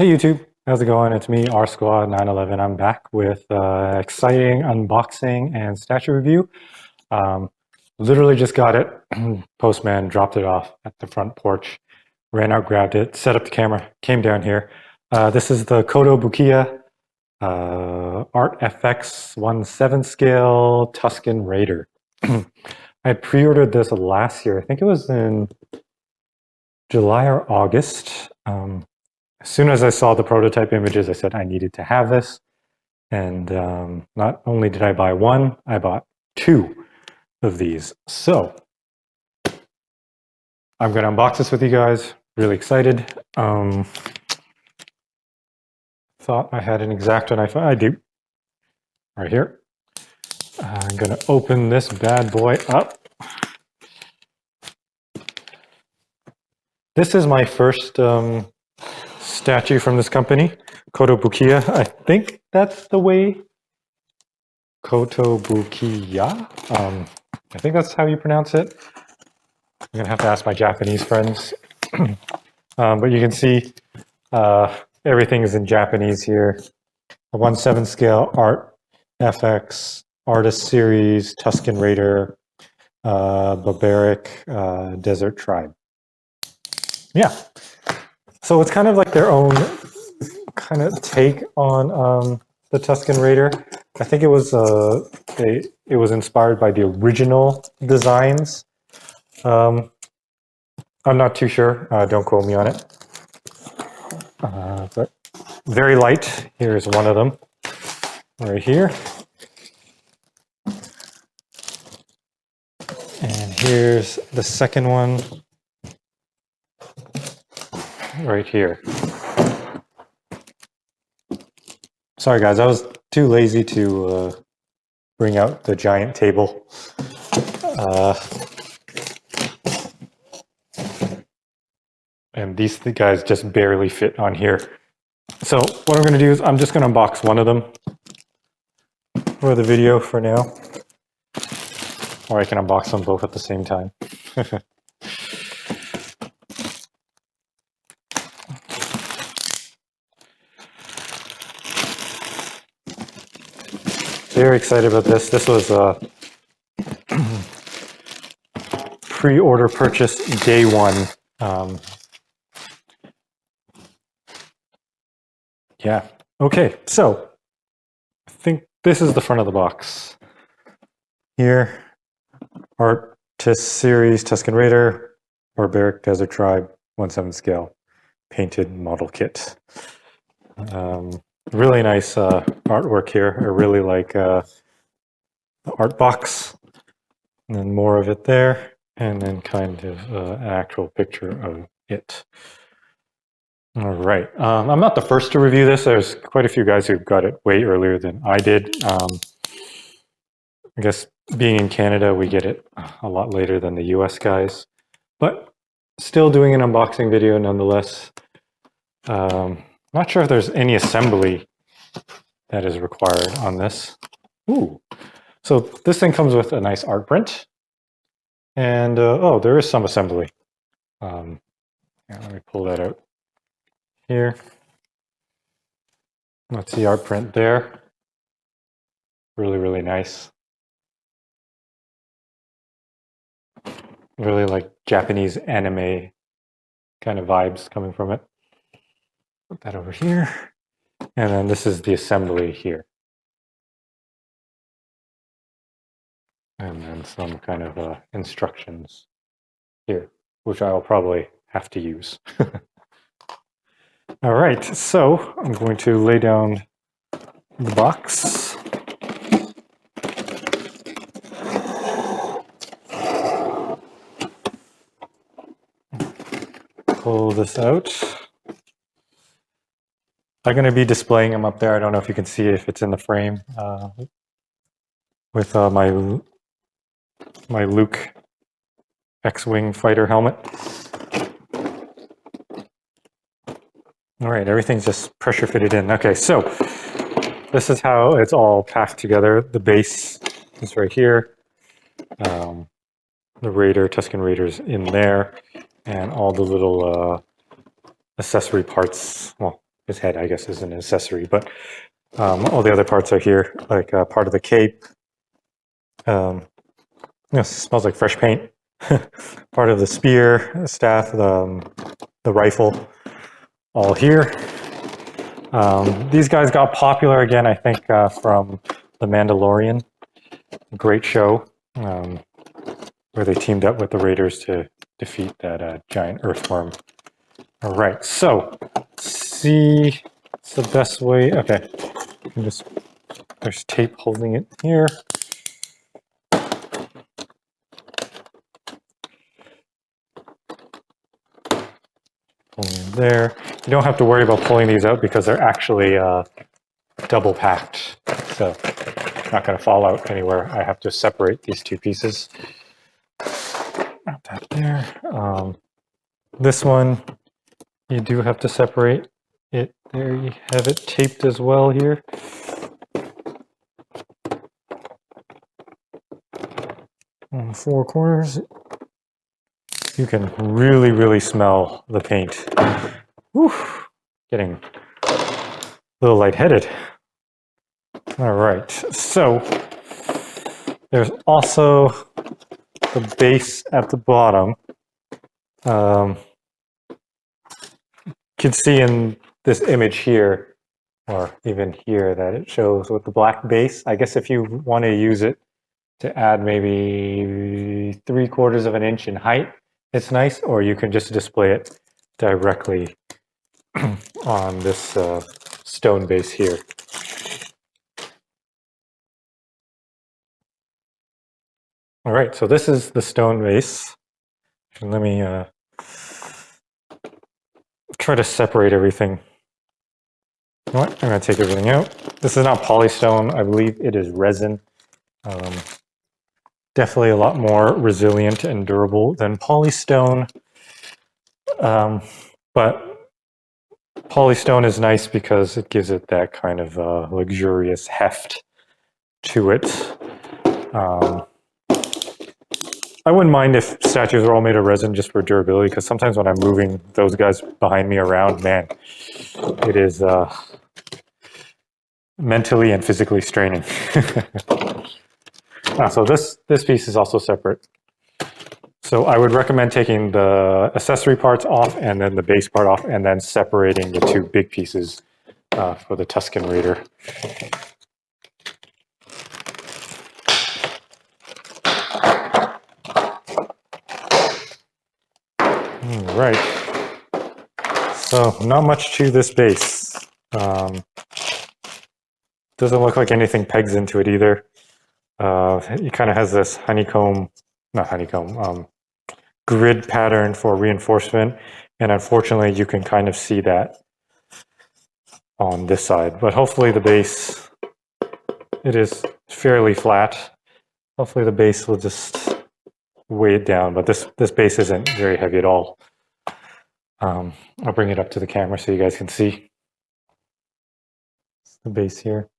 Hey YouTube, how's it going? It's me, R Squad 911. I'm back with exciting unboxing and statue review. Um, Literally just got it. Postman dropped it off at the front porch. Ran out, grabbed it, set up the camera, came down here. This is the Kotobukyia Art FX 1/7 scale Tusken Raider. I pre-ordered this last year. I think it was in July or August. As soon as I saw the prototype images, I said I needed to have this. And not only did I buy one, I bought two of these. So I'm going to unbox this with you guys. Really excited. Thought I had an X-Acto knife. I do. Right here. I'm going to open this bad boy up. This is my first statue from this company, Kotobukyia. I think that's the way. Kotobukyia. I think that's how you pronounce it. I'm gonna have to ask my Japanese friends. But you can see everything is in Japanese here. A 1/7 scale Art FX Artist Series Tusken Raider Barbaric Desert Tribe. Yeah. So it's kind of like their own kind of take on the Tusken Raider. I think it was inspired by the original designs. I'm not too sure. Don't quote me on it. But very light. Here's one of them right here. And here's the second one right here. Sorry guys, I was too lazy to bring out the giant table. And these guys just barely fit on here. So what I'm going to do is I'm just going to unbox one of them for the video for now. Or I can unbox them both at the same time. Very excited about this. This was a pre-order purchase day one. Yeah. Okay, so I think this is the front of the box. Here, Artist Series Tusken Raider, Barbaric Desert Tribe, 1/7 scale, painted model kit. Really nice artwork here. I really like the art box, and then more of it there, and then kind of an actual picture of it. All right. I'm not the first to review this. There's quite a few guys who got it way earlier than I did. I guess being in Canada, we get it a lot later than the US guys, but still doing an unboxing video nonetheless. Not sure if there's any assembly that is required on this. Ooh. So this thing comes with a nice art print. And, oh, there is some assembly. Yeah, let me pull that out here. That's the art print there. Really, really nice. Really like Japanese anime kind of vibes coming from it. Put that over here. And then this is the assembly here. And then some kind of instructions here, which I'll probably have to use. All right, so I'm going to lay down the box. Pull this out. I'm going to be displaying them up there. I don't know if you can see it, if it's in the frame, with my Luke X-Wing fighter helmet. All right, everything's just pressure fitted in. Okay, so this is how it's all packed together. The base is right here. The Raider, Tusken Raider's in there, and all the little accessory parts, well, his head, I guess, is an accessory, but all the other parts are here, like part of the cape. It smells like fresh paint. Part of the spear, staff, the rifle, all here. These guys got popular again, I think, from The Mandalorian. Great show, where they teamed up with the Raiders to defeat that giant earthworm. All right, so see, it's the best way. Okay, there's tape holding it here. There. You don't have to worry about pulling these out because they're actually double packed, so it's not going to fall out anywhere. I have to separate these two pieces. Not that there. This one, you do have to separate it. There you have it taped as well here. On the four corners. You can really, really smell the paint. Whew, getting a little lightheaded. All right, so there's also the base at the bottom. You can see in this image here, or even here, that it shows with the black base. I guess if you want to use it to add maybe 3/4 of an inch in height, it's nice, or you can just display it directly on this stone base here. All right, so this is the stone base. And let me try to separate everything. You know what? I'm going to take everything out. This is not polystone. I believe it is resin. Definitely a lot more resilient and durable than polystone. But polystone is nice because it gives it that kind of luxurious heft to it. I wouldn't mind if statues were all made of resin just for durability, because sometimes when I'm moving those guys behind me around, man, it is mentally and physically straining. So this piece is also separate. So I would recommend taking the accessory parts off and then the base part off, and then separating the two big pieces for the Tusken Raider. All right. So not much to this base. Doesn't look like anything pegs into it either. It kind of has this grid pattern for reinforcement, and unfortunately you can kind of see that on this side, but hopefully the base, it is fairly flat. Hopefully the base will just weigh it down, but this base isn't very heavy at all. I'll bring it up to the camera so you guys can see. It's the base here.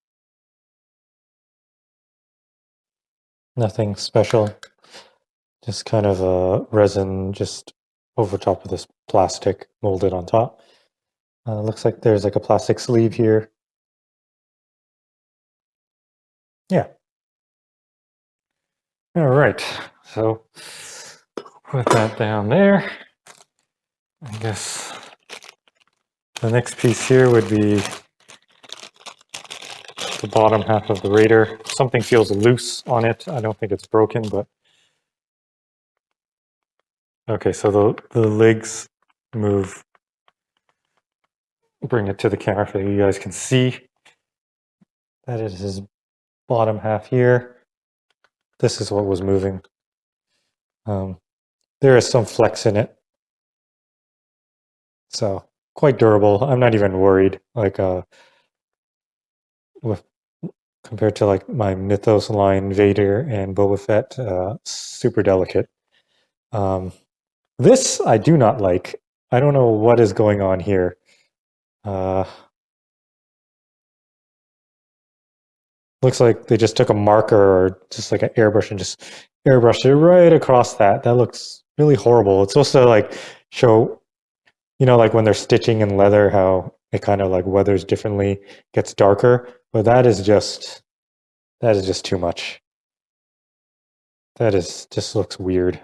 Nothing special, just kind of a resin just over top of this plastic molded on top. Looks like there's like a plastic sleeve here. Yeah. All right, so put that down there. I guess the next piece here would be the bottom half of the Raider. Something feels loose on it. I don't think it's broken, but okay, so the legs move. Bring it to the camera so you guys can see. That is his bottom half here. This is what was moving. There is some flex in it, so quite durable. I'm not even worried. Like compared to like my Mythos line Vader and Boba Fett, super delicate. This I do not like. I don't know what is going on here. Looks like they just took a marker or just like an airbrush and just airbrushed it right across that. That looks really horrible. It's supposed to like show, you know, like when they're stitching in leather, how it kind of like weathers differently, gets darker, but that is just too much. That is just looks weird.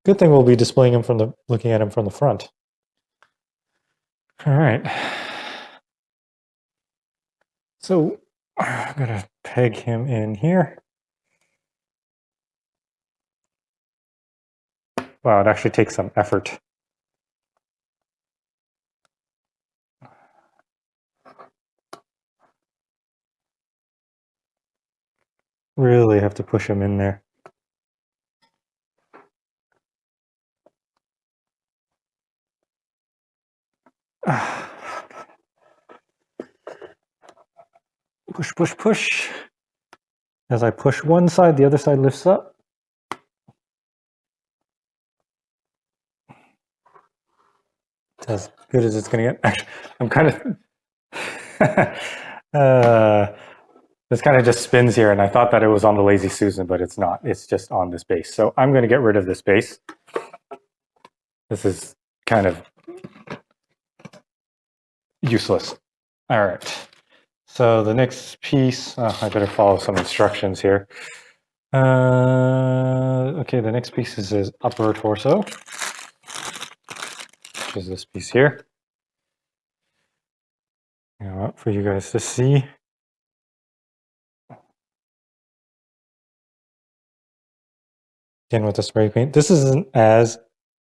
Good thing we'll be displaying him looking at him from the front. All right. So I'm gonna peg him in here. Wow, it actually takes some effort. Really have to push him in there. Push, push, push. As I push one side, the other side lifts up. It's as good as it's going to get. Actually, I'm kind of... this kind of just spins here, and I thought that it was on the Lazy Susan, but it's not. It's just on this base. So I'm going to get rid of this base. This is kind of useless. All right. So the next piece, I better follow some instructions here. Okay, the next piece is his upper torso, which is this piece here. Now, for you guys to see. Again with the spray paint. This isn't as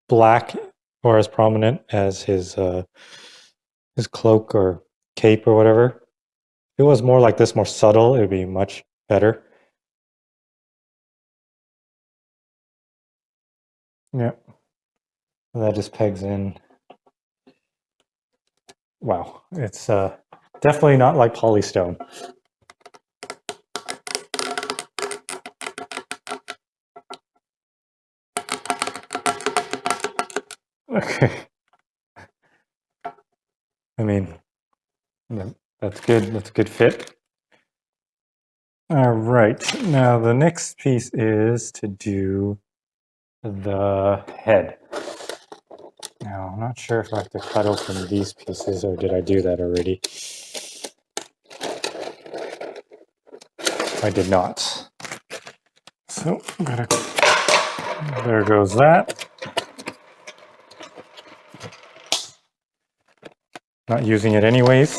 black or as prominent as his cloak or cape or whatever. If it was more like this, more subtle, it would be much better. Yeah. And that just pegs in. Wow, it's definitely not like polystone. Okay. I mean, that's good. That's a good fit. All right. Now the next piece is to do the head. Now, I'm not sure if I have to cut open these pieces or did I do that already? I did not. So I'm gonna, there goes that. Not using it anyways.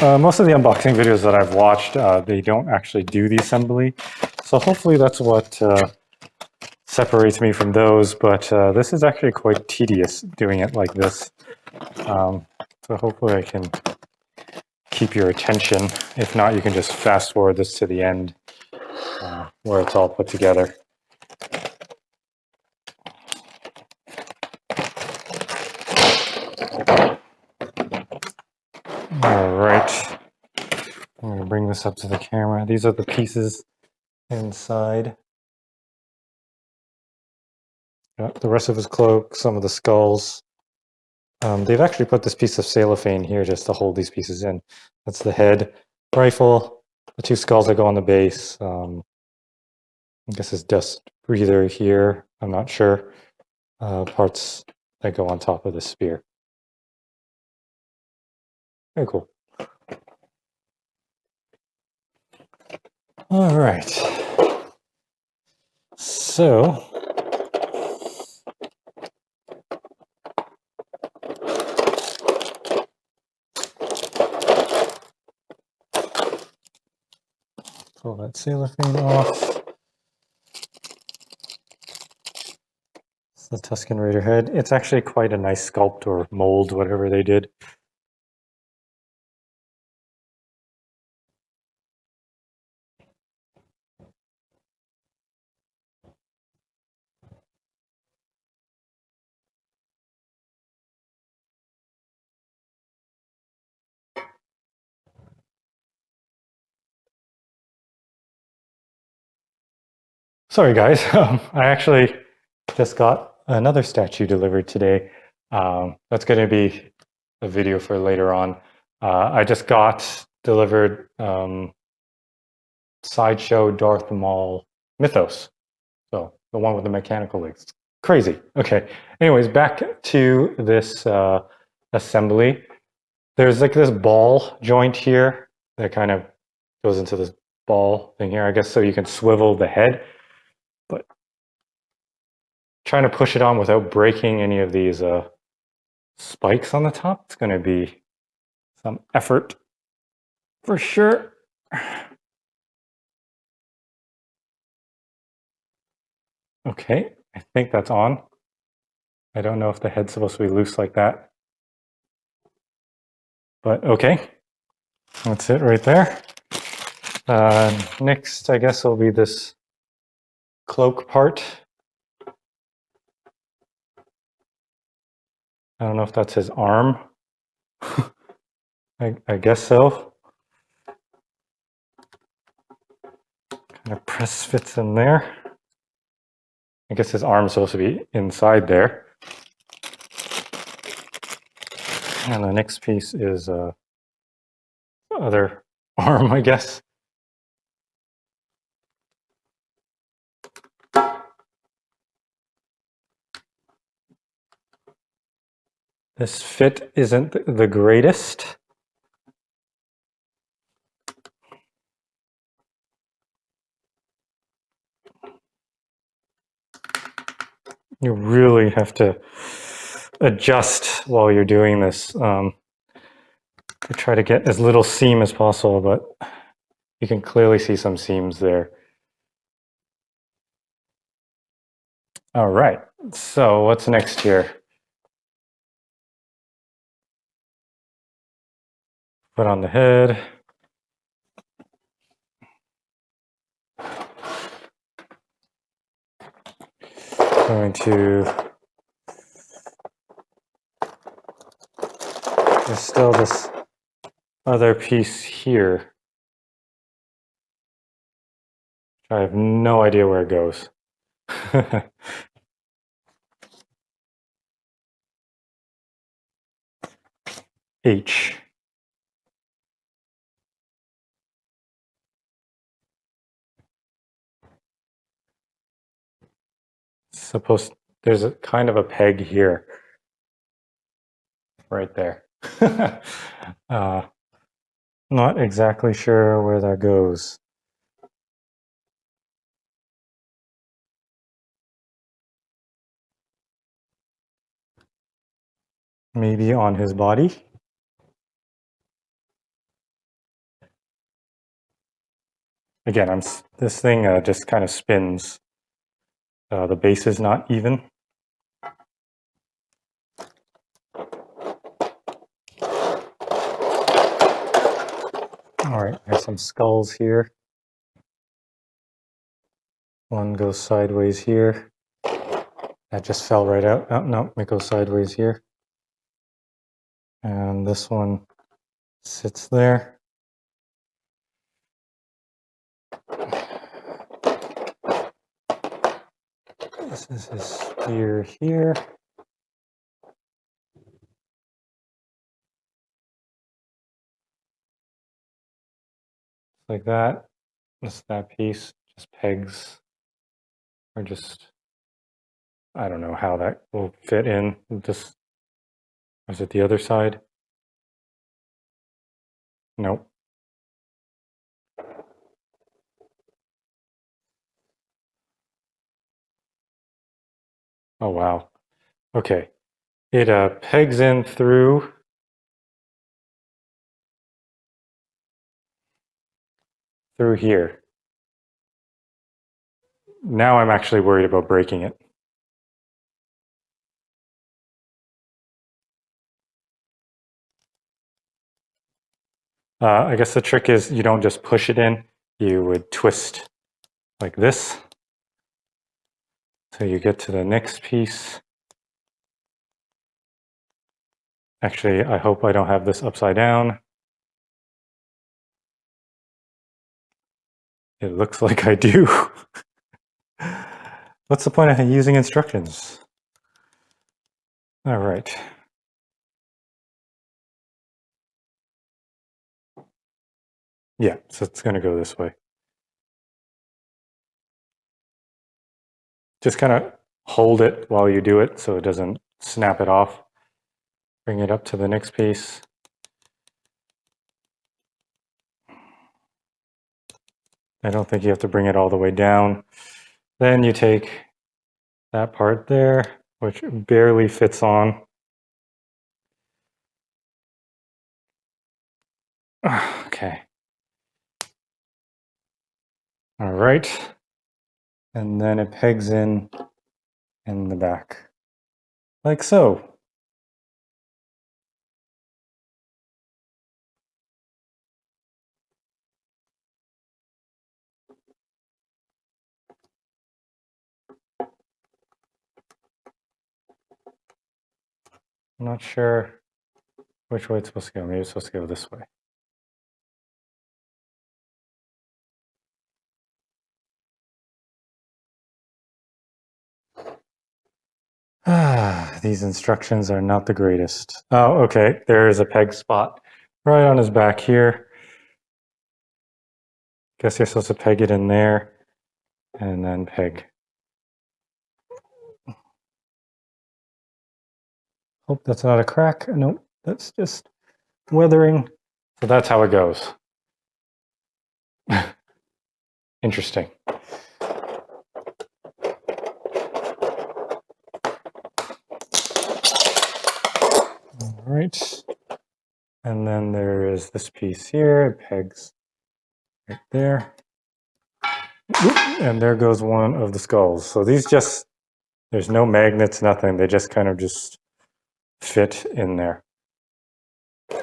Most of the unboxing videos that I've watched, they don't actually do the assembly. So hopefully that's what separates me from those, but this is actually quite tedious doing it like this. So hopefully I can keep your attention. If not, you can just fast forward this to the end where it's all put together. All right, I'm going to bring this up to the camera. These are the pieces inside. Got the rest of his cloak, some of the skulls. They've actually put this piece of cellophane here just to hold these pieces in. That's the head, rifle, the two skulls that go on the base. I guess it's dust breather here. I'm not sure. Parts that go on top of the spear. Very cool. All right. So pull that cellophane off. It's the Tusken Raider head. It's actually quite a nice sculpt or mold, whatever they did. Sorry, guys. I actually just got another statue delivered today. That's going to be a video for later on. I just got delivered Sideshow Darth Maul Mythos. So the one with the mechanical legs. Crazy. Okay. Anyways, back to this assembly. There's like this ball joint here that kind of goes into this ball thing here, I guess, so you can swivel the head. But trying to push it on without breaking any of these spikes on the top, it's going to be some effort for sure. Okay, I think that's on. I don't know if the head's supposed to be loose like that. But okay, that's it right there. Next, I guess, will be this cloak part. I don't know if that's his arm. I guess so. Kind of press fits in there. I guess his arm is supposed to be inside there. And the next piece is other arm, I guess. This fit isn't the greatest. You really have to adjust while you're doing this to try to get as little seam as possible, but you can clearly see some seams there. All right, so what's next here? Put on the head. Going to, there's still this other piece here. I have no idea where it goes. H. Suppose there's a kind of a peg here, right there. Not exactly sure where that goes. Maybe on his body. Again, this thing just kind of spins. The base is not even. All right, there's some skulls here. One goes sideways here. That just fell right out. Oh, no, it goes sideways here. And this one sits there. This is his spear here. Like that. That's that piece. Just pegs. Or just, I don't know how that will fit in. Just, is it the other side? Nope. Oh, wow. Okay. It pegs in through here. Now I'm actually worried about breaking it. I guess the trick is you don't just push it in, you would twist like this. So you get to the next piece. Actually, I hope I don't have this upside down. It looks like I do. What's the point of using instructions? All right. Yeah, so it's going to go this way. Just kind of hold it while you do it so it doesn't snap it off. Bring it up to the next piece. I don't think you have to bring it all the way down. Then you take that part there, which barely fits on. Okay. All right. And then it pegs in the back, like so. I'm not sure which way it's supposed to go. Maybe it's supposed to go this way. These instructions are not the greatest. Oh, okay. There is a peg spot right on his back here. Guess you're supposed to peg it in there and then peg. Hope that's not a crack. Nope, that's just weathering. So that's how it goes. Interesting. All right. And then there is this piece here. It pegs right there. And there goes one of the skulls. So these just, there's no magnets, nothing. They just kind of just fit in there.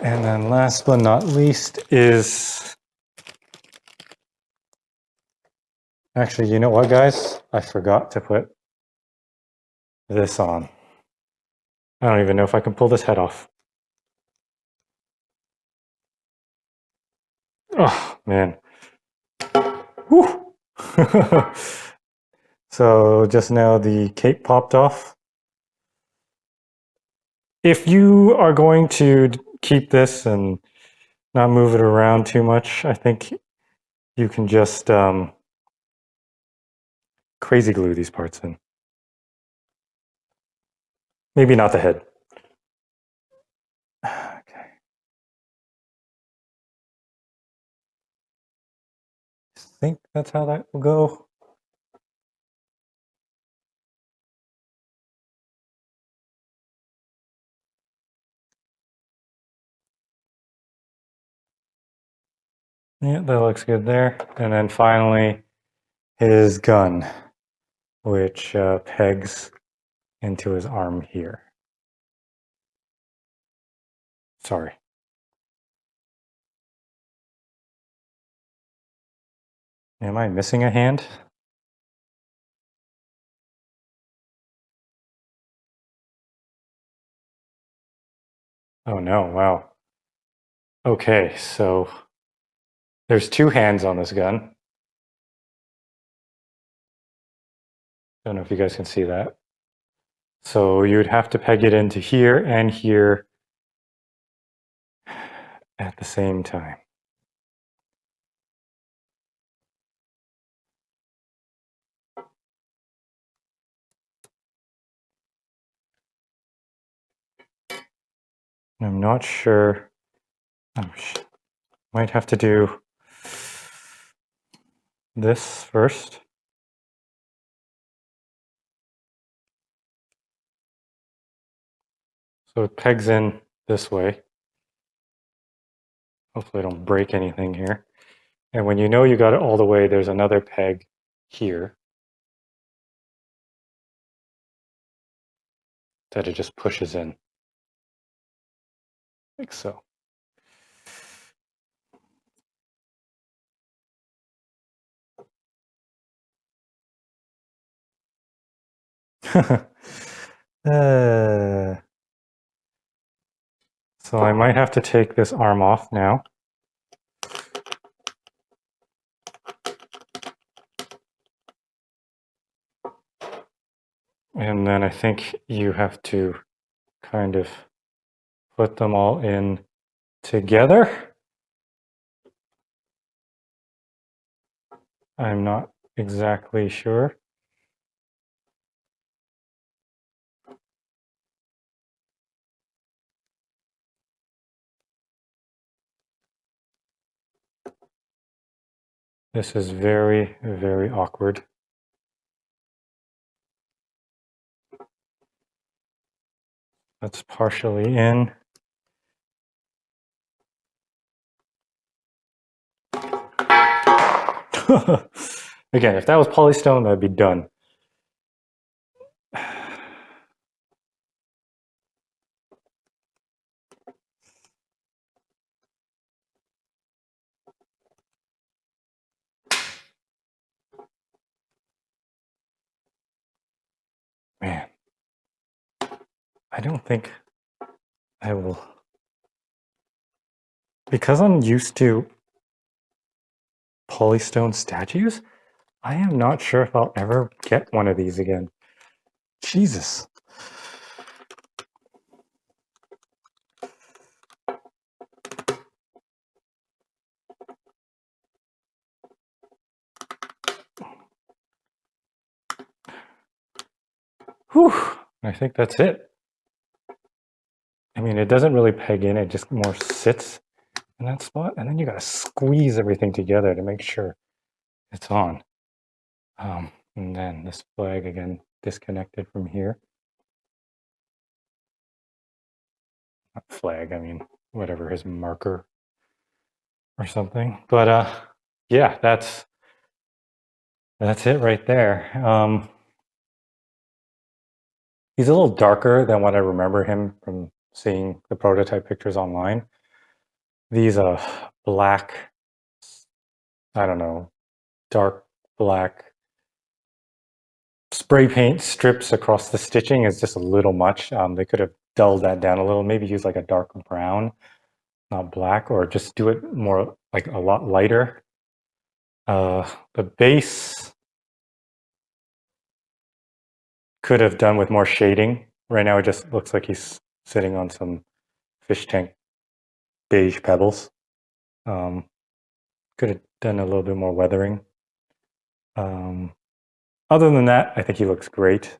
And then last but not least is, actually, you know what, guys? I forgot to put this on. I don't even know if I can pull this head off. Oh, man. Whew. So just now the cape popped off. If you are going to keep this and not move it around too much, I think you can just crazy glue these parts in. Maybe not the head. Okay. I think that's how that will go. Yeah, that looks good there. And then finally, his gun, which pegs into his arm here. Sorry. Am I missing a hand? Oh no, wow. Okay, so there's two hands on this gun. Don't know if you guys can see that. So you'd have to peg it into here and here at the same time. I'm not sure. Might have to do this first. So it pegs in this way. Hopefully I don't break anything here. And when you know you got it all the way, there's another peg here that it just pushes in. Like so. So I might have to take this arm off now. And then I think you have to kind of put them all in together. I'm not exactly sure. This is very, very awkward. That's partially in. Again, if that was polystone, that'd be done. Man, I don't think I will, because I'm used to polystone statues, I am not sure if I'll ever get one of these again. Jesus. Whew, I think that's it. I mean, it doesn't really peg in, it just more sits in that spot, and then you gotta squeeze everything together to make sure it's on. And then this flag again disconnected from here. Not flag, I mean whatever, his marker or something. But yeah, that's it right there. He's a little darker than what I remember him from seeing the prototype pictures online. These black, I don't know, dark black spray paint strips across the stitching is just a little much. They could have dulled that down a little, maybe use like a dark brown, not black, or just do it more like a lot lighter. The base could have done with more shading. Right now it just looks like he's sitting on some fish tank beige pebbles. Could have done a little bit more weathering. Other than that, I think he looks great.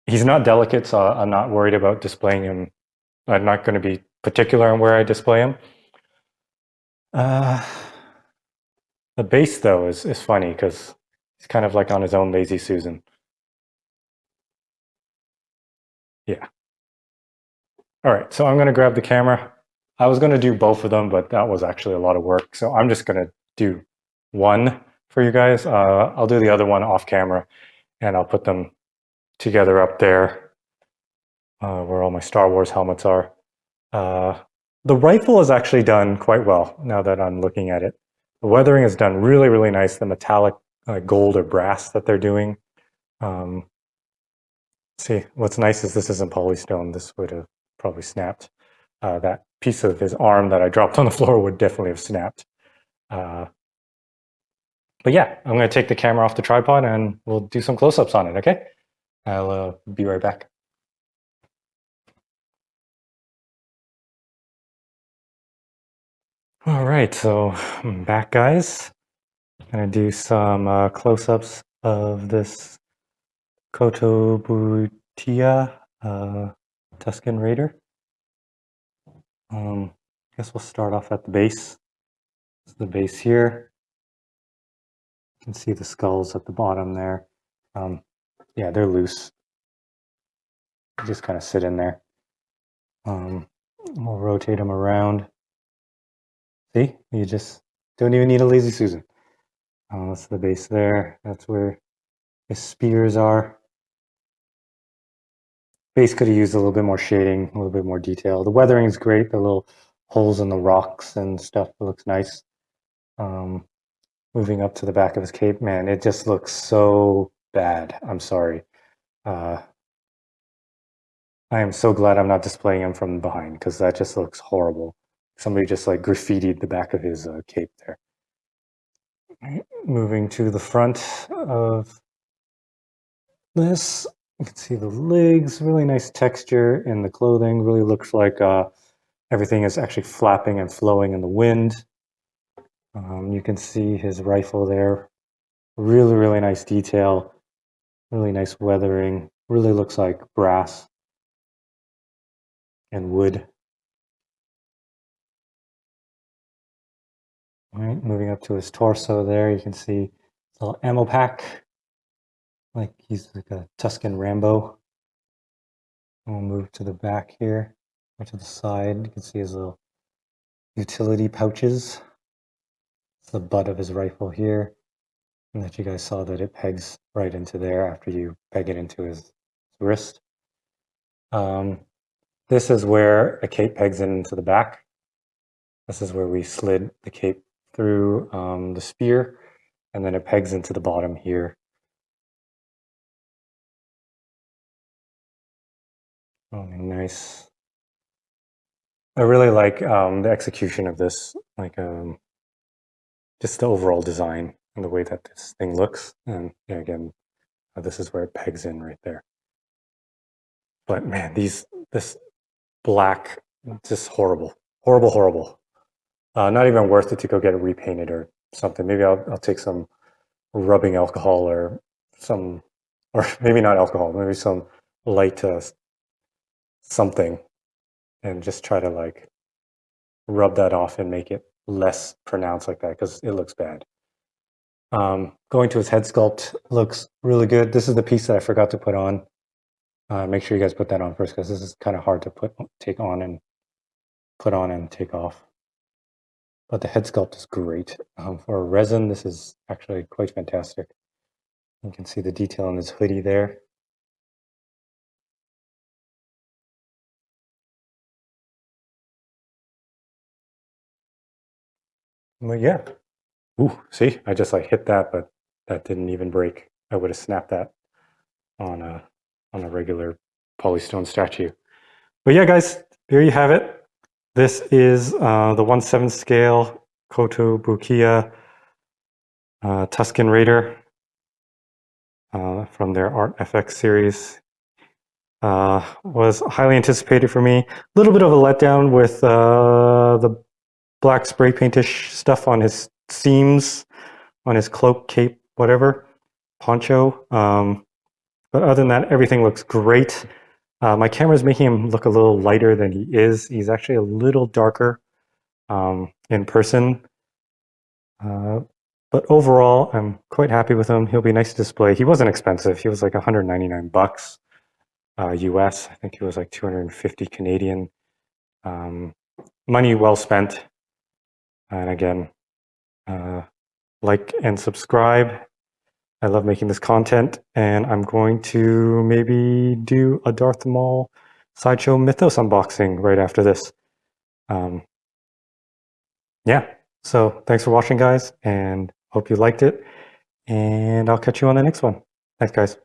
He's not delicate, so I'm not worried about displaying him. I'm not going to be particular on where I display him. The base, though, is funny because he's kind of like on his own Lazy Susan. Yeah. All right, so I'm going to grab the camera. I was going to do both of them, but that was actually a lot of work. So I'm just going to do one for you guys. I'll do the other one off camera, and I'll put them together up there where all my Star Wars helmets are. The rifle is actually done quite well now that I'm looking at it. The weathering is done really, really nice. The metallic gold or brass that they're doing. See, what's nice is this isn't polystone. This would have probably snapped. That piece of his arm that I dropped on the floor would definitely have snapped. But yeah, I'm going to take the camera off the tripod and we'll do some close-ups on it, okay? I'll be right back. All right, so I'm back, guys. I'm going to do some close-ups of this Kotobukyia Tusken Raider. I guess we'll start off at the base. This is the base here. You can see the skulls at the bottom there. Yeah, they're loose. Just kind of sit in there. We'll rotate them around. See, you just don't even need a Lazy Susan. That's the base there. That's where his spears are. Base could have used a little bit more shading, a little bit more detail. The weathering is great. The little holes in the rocks and stuff looks nice. Moving up to the back of his cape, man, it just looks so bad. I'm sorry. I am so glad I'm not displaying him from behind because that just looks horrible. Somebody just like graffitied the back of his cape there. Moving to the front of this, you can see the legs, really nice texture in the clothing. Really looks like everything is actually flapping and flowing in the wind. You can see his rifle there. Really, really nice detail. Really nice weathering. Really looks like brass and wood. All right, moving up to his torso there, you can see a little ammo pack, like he's like a Tusken Rambo. We'll move to the back here, or to the side. You can see his little utility pouches. It's the butt of his rifle here, and that you guys saw that it pegs right into there after you peg it into his wrist. This is where a cape pegs into the back. This is where we slid the cape through the spear, and then it pegs into the bottom here. Oh, nice. I really like the execution of this, like just the overall design and the way that this thing looks. And yeah, again, this is where it pegs in right there. But man, this black, just horrible, horrible, horrible. Not even worth it to go get it repainted or something. Maybe I'll take some rubbing alcohol or some, or maybe not alcohol, maybe some light something, and just try to like rub that off and make it less pronounced like that, because it looks bad. Going to his head sculpt looks really good. This is the piece that I forgot to put on. Make sure you guys put that on first, because this is kind of hard to take on and put on and take off. But the head sculpt is great. For resin, this is actually quite fantastic. You can see the detail in his hoodie there. But yeah. Ooh, see, I just like hit that, but that didn't even break. I would have snapped that on a regular polystone statue. But yeah, guys, there you have it. This is the 1/7 scale Kotobukyia Tusken Raider from their Art FX series. Was highly anticipated for me. A little bit of a letdown with the black spray paintish stuff on his seams, on his cloak, cape, whatever, poncho. But other than that, everything looks great. My camera is making him look a little lighter than he is. He's actually a little darker in person. But overall, I'm quite happy with him. He'll be nice to display. He wasn't expensive. He was like 199 bucks US. I think it was like 250 Canadian. Money well spent. And again, like and subscribe. I love making this content, and I'm going to maybe do a Darth Maul Sideshow Mythos unboxing right after this. Yeah, so thanks for watching, guys, and hope you liked it, and I'll catch you on the next one. Thanks, guys.